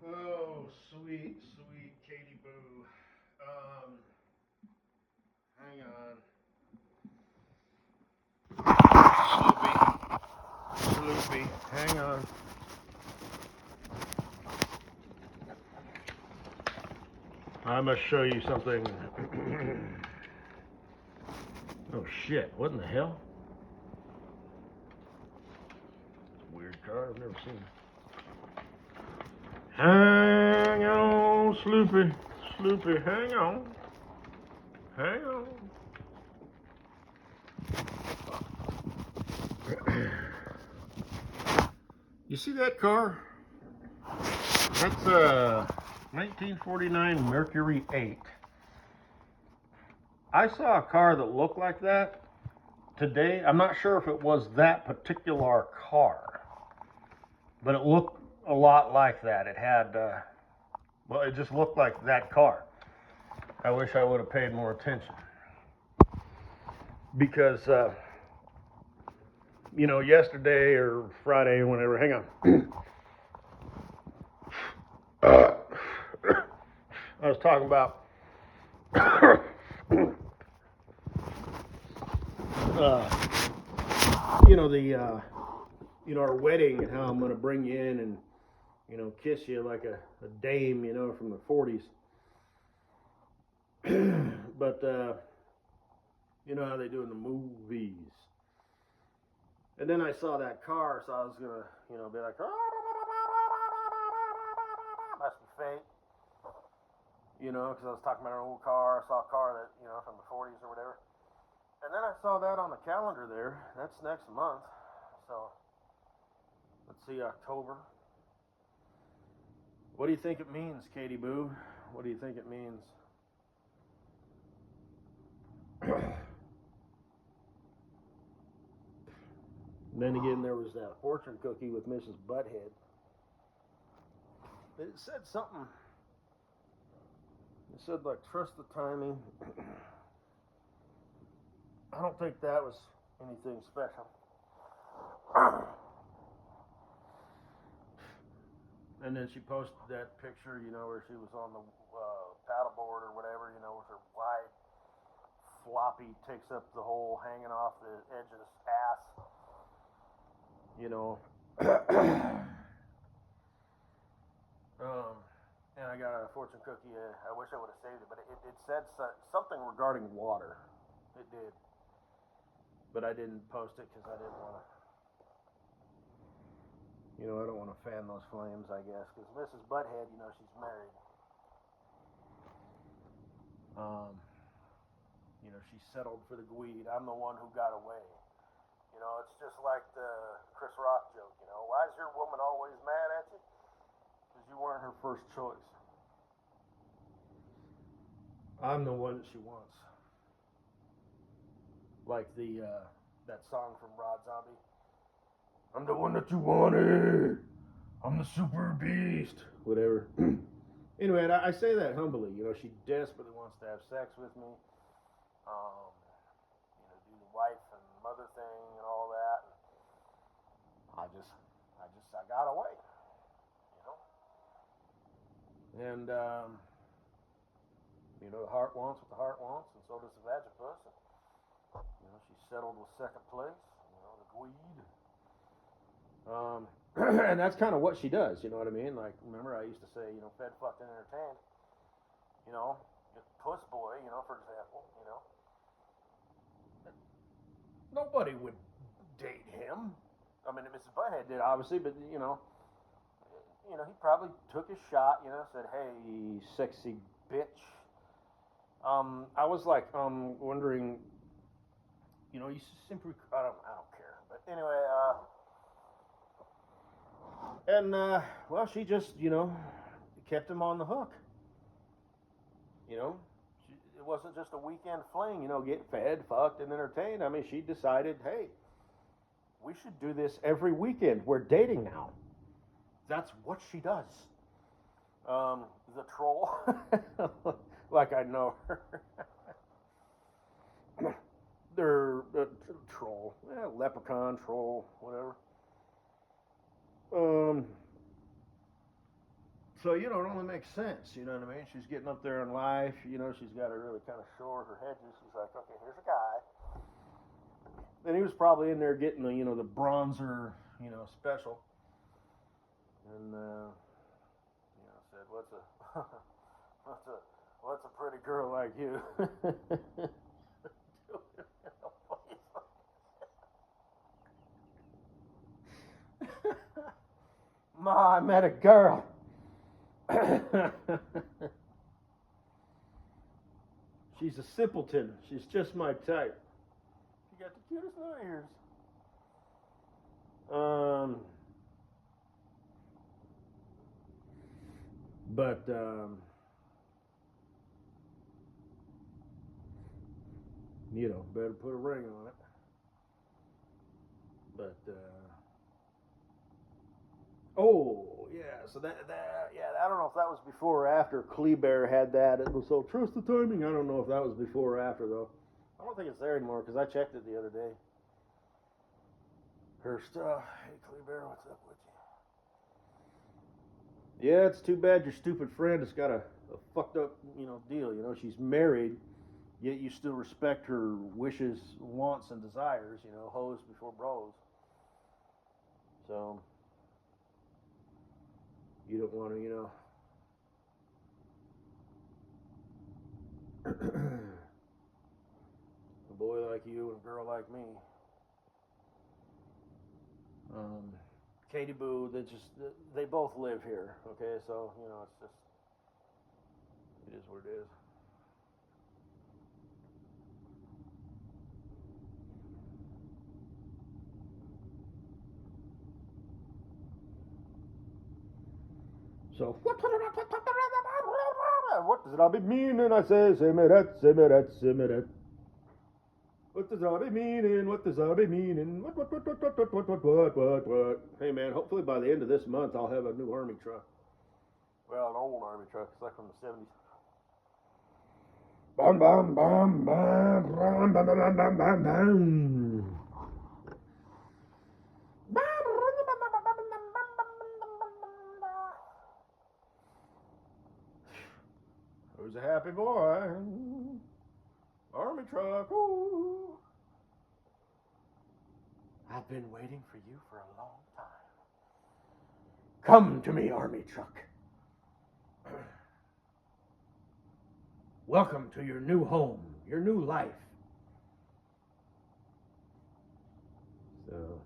Oh, sweet, sweet Katie Boo. Hang on. Sloopy, Sloopy, hang on. I must show you something. Oh shit, what in the hell? It's a weird car, I've never seen it. Hang on, Sloopy, Sloopy, hang on. Hang on. You see that car? That's a 1949 Mercury 8. I saw a car that looked like that today. I'm not sure if it was that particular car, but it looked a lot like that. It had, well, it just looked like that car. I wish I would have paid more attention because, yesterday or Friday or whenever, hang on. I was talking about, our wedding and how I'm going to bring you in and, kiss you like a dame, from the 40s. But, you know how they do in the movies. And then I saw that car, so I was going to, be like, must be fate. Because I was talking about an old car. I saw a car that, from the 40s or whatever. And then I saw that on the calendar there. That's next month. So, let's see, October. What do you think it means, Katie Boo? What do you think it means? And then again, there was that fortune cookie with Mrs. Butthead. It said something. It said, like, trust the timing. I don't think that was anything special. And then she posted that picture, where she was on the paddleboard or whatever, with her wide floppy, takes up the whole hanging off the edge of the ass. And I got a fortune cookie. I wish I would have saved it, but it said something regarding water. It did. But I didn't post it because I didn't want to. I don't want to fan those flames, I guess, because Mrs. Butthead, she's married. She settled for the Gweed. I'm the one who got away. It's just like the Chris Rock joke, why is your woman always mad at you? Because you weren't her first choice. I'm the one that she wants. Like that song from Rod Zombie. I'm the one that you wanted. I'm the super beast. Whatever. Anyway, I say that humbly. She desperately wants to have sex with me. Do the wife and mother thing and all that. And I got away. And the heart wants what the heart wants, and so does the vagipus. And, she settled with second place. The Gweed. And that's kind of what she does, you know what I mean? Like, remember I used to say, fed, fucked, and entertained. Puss boy, for example, Nobody would date him. I mean, Mrs. Butthead did, obviously, but, he probably took his shot, said, hey, sexy bitch. I was like, wondering, you simply, I don't care. But anyway, well, she just, kept him on the hook. It wasn't just a weekend fling, get fed, fucked, and entertained. I mean, she decided, hey, we should do this every weekend. We're dating now. That's what she does. The troll, like I know her. They're troll, leprechaun, troll, whatever. So, you know, it only makes sense. You know what I mean? She's getting up there in life. You know, she's got to really kind of shore her hedges. She's like, okay, here's a guy. And he was probably in there getting the, you know, the bronzer, you know, special. And, you know, said, what's a pretty girl like you? Ma, I met a girl. She's a simpleton. She's just my type. She got the cutest little ears. But you know, better put a ring on it. But oh yeah, so that yeah, I don't know if that was before or after Kleerlee had that. It was so trust the timing. I don't know if that was before or after though. I don't think it's there anymore because I checked it the other day. Her stuff. Hey Kleerlee, what's up with you? Yeah, it's too bad your stupid friend has got a fucked up, you know, deal. You know, she's married, yet you still respect her wishes, wants, and desires. You know, hoes before bros. So you don't want to, you know. A boy like you and a girl like me. Katie Boo, they both live here, okay? So, you know, it's just, it is what it is. So, what does it all be meaning? I say, say me that, say me that, say me that. What does all be meaning? What does all be meaning? What? Hey man, hopefully by the end of this month I'll have a new army truck. Well, an old army truck. It's like from the 70s. Bam, bam, bam, bam, bam, bam, bam, bam, bam, bam. Who's a happy boy? Army truck, ooh. I've been waiting for you for a long time. Come to me, army truck. Welcome to your new home, your new life. So,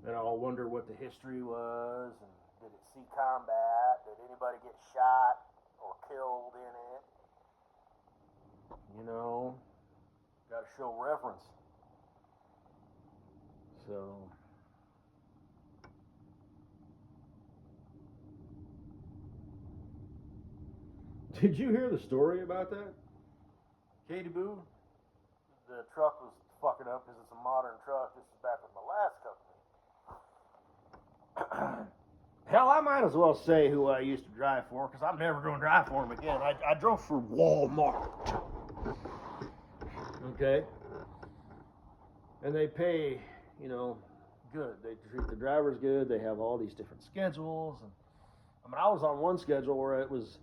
and I'll wonder what the history was, and did it see combat? Did anybody get shot or killed in it? You know, got to show reverence. So, did you hear the story about that? Katie Boo, the truck was fucking up because it's a modern truck. This is back with my last company. Hell, I might as well say who I used to drive for because I'm never going to drive for them again. I drove for Walmart. Okay? And they pay, you know, good. They treat the drivers good. They have all these different schedules. And I mean, I was on one schedule where it was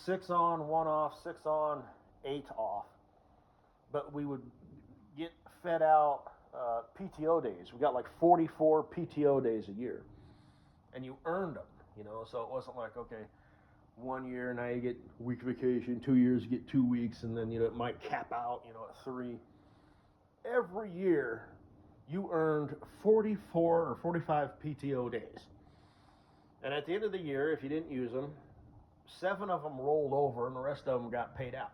6 on, 1 off, 6 on, 8 off. But we would get fed out PTO days. We got like 44 PTO days a year. And you earned them, you know, so it wasn't like, okay, 1 year now you get a week vacation, 2 years you get 2 weeks, and then, you know, it might cap out, you know, at 3. Every year you earned 44 or 45 PTO days. And at the end of the year, if you didn't use them, 7 of them rolled over and the rest of them got paid out.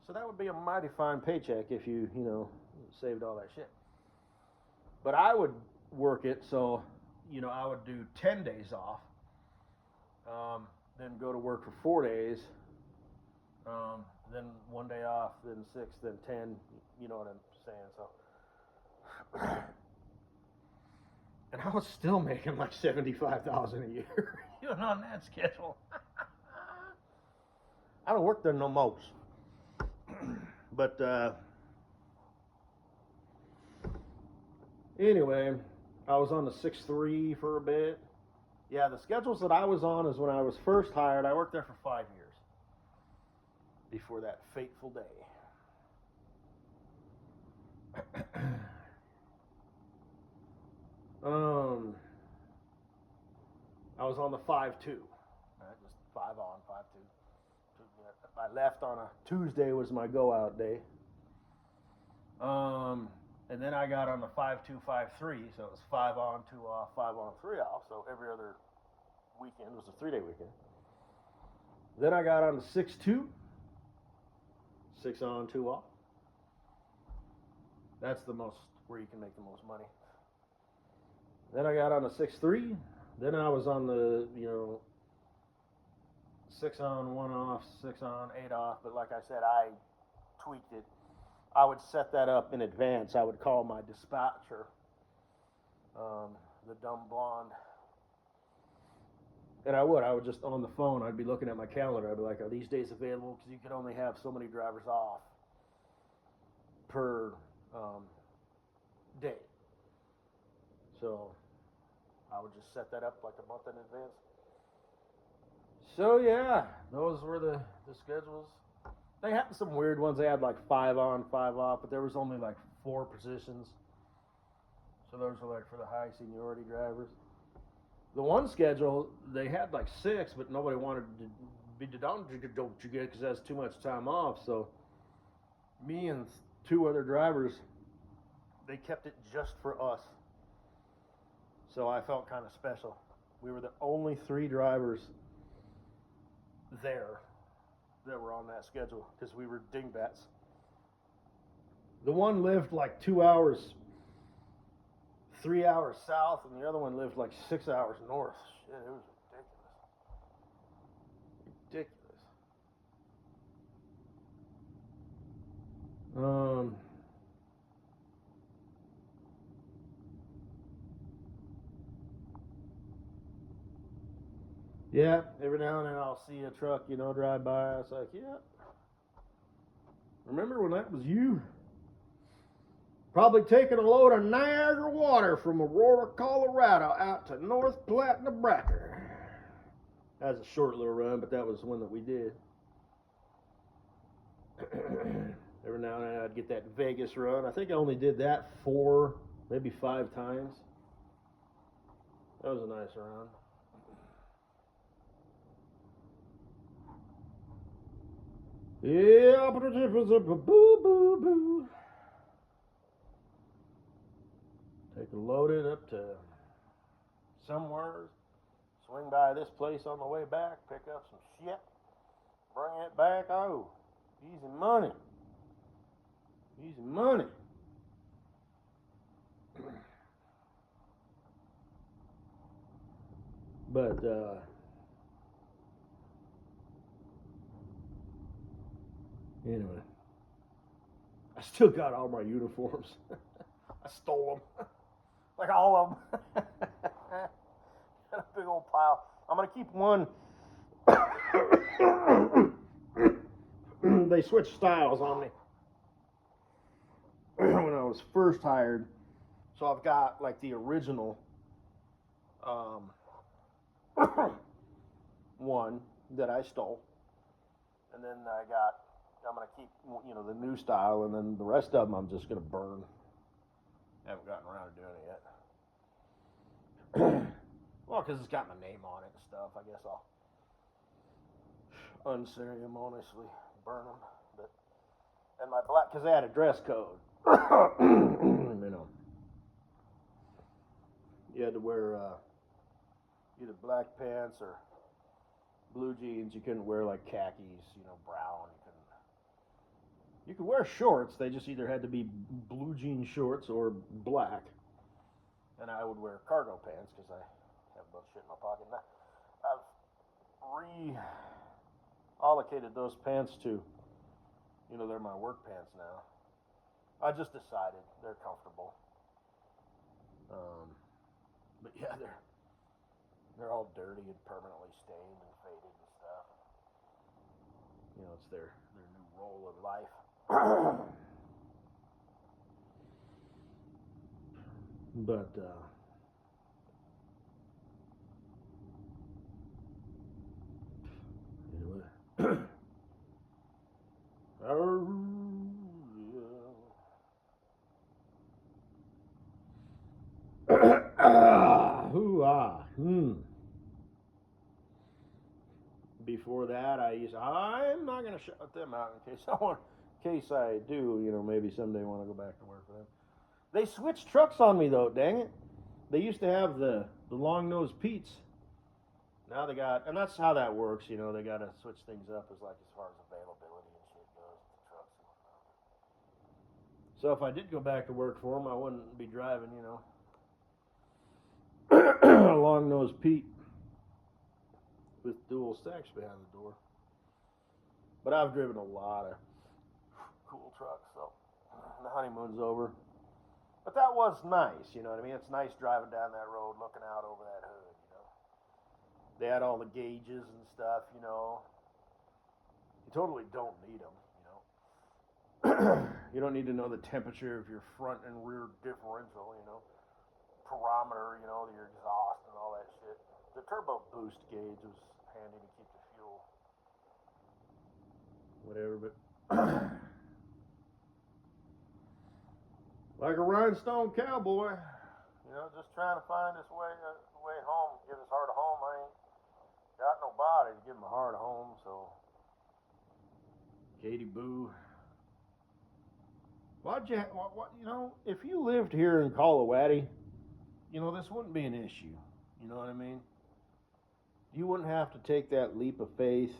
So that would be a mighty fine paycheck if you, you know, saved all that shit. But I would work it so, you know, I would do 10 days off, then go to work for 4 days, then 1 day off, then 6, then 10, you know what I'm saying, so. And I was still making like $75,000 a year, even on that schedule. I don't work there no more. But, anyway, I was on the 6-3 for a bit. Yeah, the schedules that I was on is when I was first hired. I worked there for 5 years before that fateful day. I was on the 5-2. Just 5 on, 5-2. I left on a Tuesday was my go out day. And then I got on the 5-2, 5-3, so it was 5 on, 2 off, 5 on, 3 off. So every other weekend was a 3-day weekend. Then I got on the 6-2, 6 on, 2 off. That's the most where you can make the most money. Then I got on the 6-3. Then I was on the 6 on, 1 off, 6 on, 8 off. But like I said, I tweaked it. I would set that up in advance. I would call my dispatcher, the dumb blonde. And I would just on the phone, I'd be looking at my calendar. I'd be like, are these days available? Because you could only have so many drivers off per day. So I would just set that up like a month in advance. So yeah, those were the schedules. They had some weird ones. They had like 5 on, 5 off, but there was only like 4 positions. So those were like for the high seniority drivers. The one schedule, they had like 6, but nobody wanted to be done because that's too much time off. So me and 2 other drivers, they kept it just for us. So I felt kind of special. We were the only 3 drivers there that were on that schedule because we were dingbats. The one lived like 2 hours, 3 hours south, and the other one lived like 6 hours north. Shit, it was ridiculous. Yeah, every now and then I'll see a truck, drive by. I was like, yeah. Remember when that was you? Probably taking a load of Niagara water from Aurora, Colorado out to North Platte, Nebraska. That was a short little run, but that was one that we did. Every now and then I'd get that Vegas run. I think I only did that 4, maybe 5 times. That was a nice run. Yeah, boo boo boo. Take a loaded up to somewhere. Swing by this place on the way back. Pick up some shit. Bring it back. Oh, easy money. Easy money. But anyway, I still got all my uniforms. I stole them. Like all of them. Got a big old pile. I'm going to keep one. They switched styles on me when I was first hired. So I've got like the original one that I stole. And then I'm going to keep, the new style, and then the rest of them I'm just going to burn. Haven't gotten around to doing it yet. Well, because it's got my name on it and stuff, I guess I'll unceremoniously burn them. And my black, because they had a dress code. You had to wear either black pants or blue jeans. You couldn't wear like khakis, brown. You could wear shorts. They just either had to be blue jean shorts or black. And I would wear cargo pants because I have a bunch of shit in my pocket. Now, I've reallocated those pants to, they're my work pants now. I just decided they're comfortable. But yeah, they're all dirty and permanently stained and faded and stuff. It's their new role of life. But hoo-ah. Before that, I'm not going to shut them out in case I do, maybe someday want to go back to work for them. They switched trucks on me, though, dang it. They used to have the long-nosed Pete's. Now they got, and that's how that works, they got to switch things up as far as availability and shit goes with the trucks and whatnot. So if I did go back to work for them, I wouldn't be driving, a long-nosed Pete with dual stacks behind the door. But I've driven a lot of cool trucks, so the honeymoon's over. But that was nice, you know what I mean? It's nice driving down that road, looking out over that hood, They had all the gauges and stuff, You totally don't need them, You don't need to know the temperature of your front and rear differential, Barometer, your exhaust and all that shit. The turbo boost gauge was handy to keep the fuel. Whatever, but like a rhinestone cowboy, just trying to find his way home, give his heart a home. I ain't got nobody to give my heart a home, so Katie Boo. If you lived here in Colorado, this wouldn't be an issue. You know what I mean? You wouldn't have to take that leap of faith.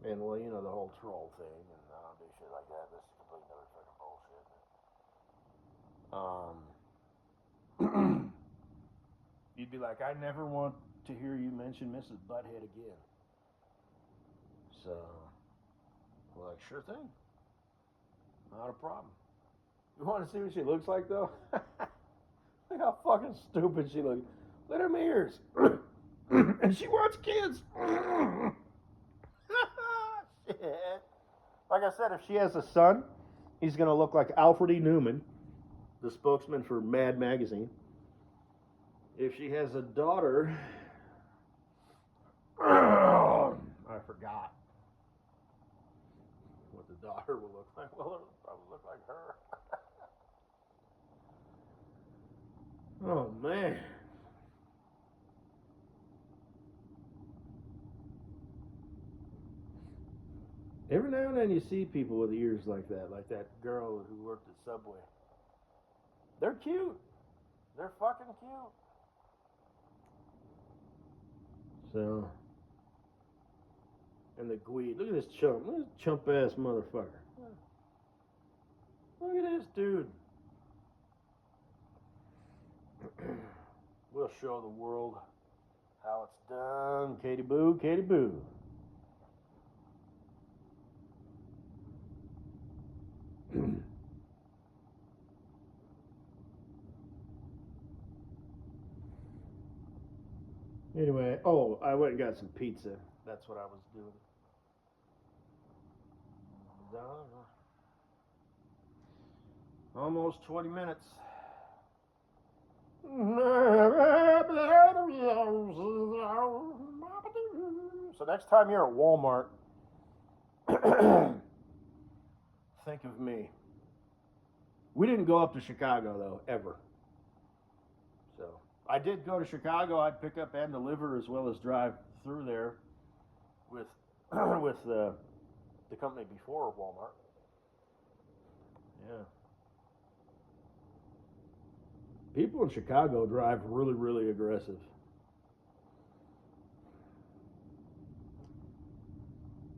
And, the whole troll thing, and I don't do shit like that. This is complete another fucking bullshit. You'd be like, I never want to hear you mention Mrs. Butthead again. So, we're like, sure thing. Not a problem. You want to see what she looks like, though? Look how fucking stupid she looks. Look at her ears. And she wants kids. Shit. Like I said, if she has a son, he's going to look like Alfred E. Newman, the spokesman for Mad Magazine. If she has a daughter, I forgot what the daughter will look like. Well, it'll probably look like her. Oh, man. Every now and then you see people with ears like that girl who worked at Subway. They're cute. They're fucking cute. So, and the Gweed. Look at this chump. Look at this chump ass motherfucker. Look at this dude. We'll show the world how it's done. Katie Boo, Katie Boo. Anyway, I went and got some pizza. That's what I was doing. Almost 20 minutes. So next time you're at Walmart, think of me. We didn't go up to Chicago, though, ever. So I did go to Chicago. I'd pick up and deliver as well as drive through there with the company before Walmart. Yeah. People in Chicago drive really, really aggressive.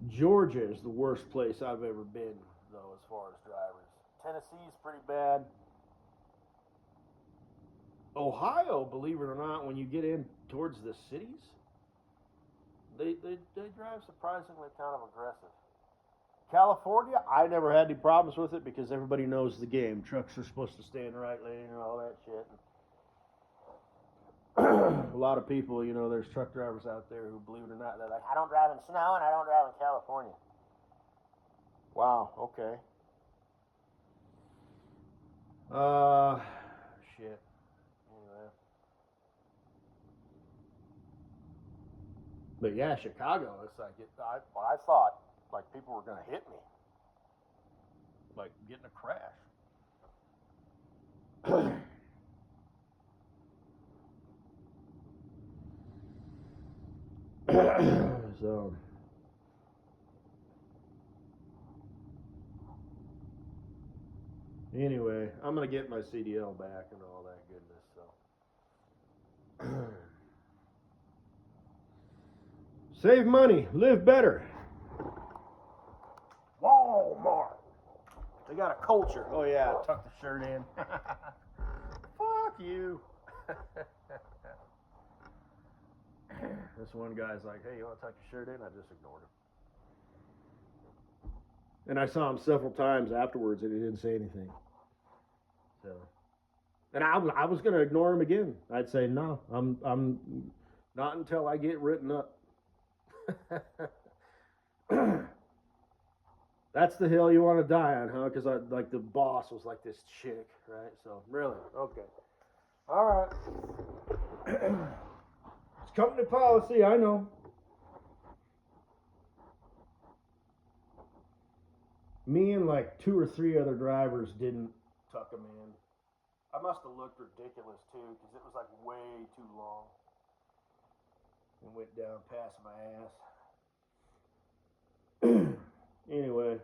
Georgia is the worst place I've ever been, though, as far as drivers. Tennessee's pretty bad. Ohio, believe it or not, when you get in towards the cities, they drive surprisingly kind of aggressive. California, I never had any problems with it because everybody knows the game. Trucks are supposed to stay in the right lane and all that shit. A lot of people, there's truck drivers out there who, believe it or not, they're like, I don't drive in snow and I don't drive in California. Wow, okay. Shit. Anyway. But yeah, Chicago, it's like, I thought, like, people were going to hit me. Like, get in a crash. So. Anyway, I'm gonna get my CDL back and all that goodness. So, save money, live better. Walmart. They got a culture. Oh yeah, tuck the shirt in. Fuck you. This one guy's like, "Hey, you want to tuck your shirt in?" I just ignored him. And I saw him several times afterwards, and he didn't say anything. So, and I was gonna ignore him again. I'd say, "No, I'm not until I get written up." That's the hill you want to die on, huh? Because like the boss was like this chick, right? So really, okay, all right. It's company policy, I know. Me and like 2 or 3 other drivers didn't tuck them in. I must have looked ridiculous too, because it was like way too long. And went down past my ass. Anyway.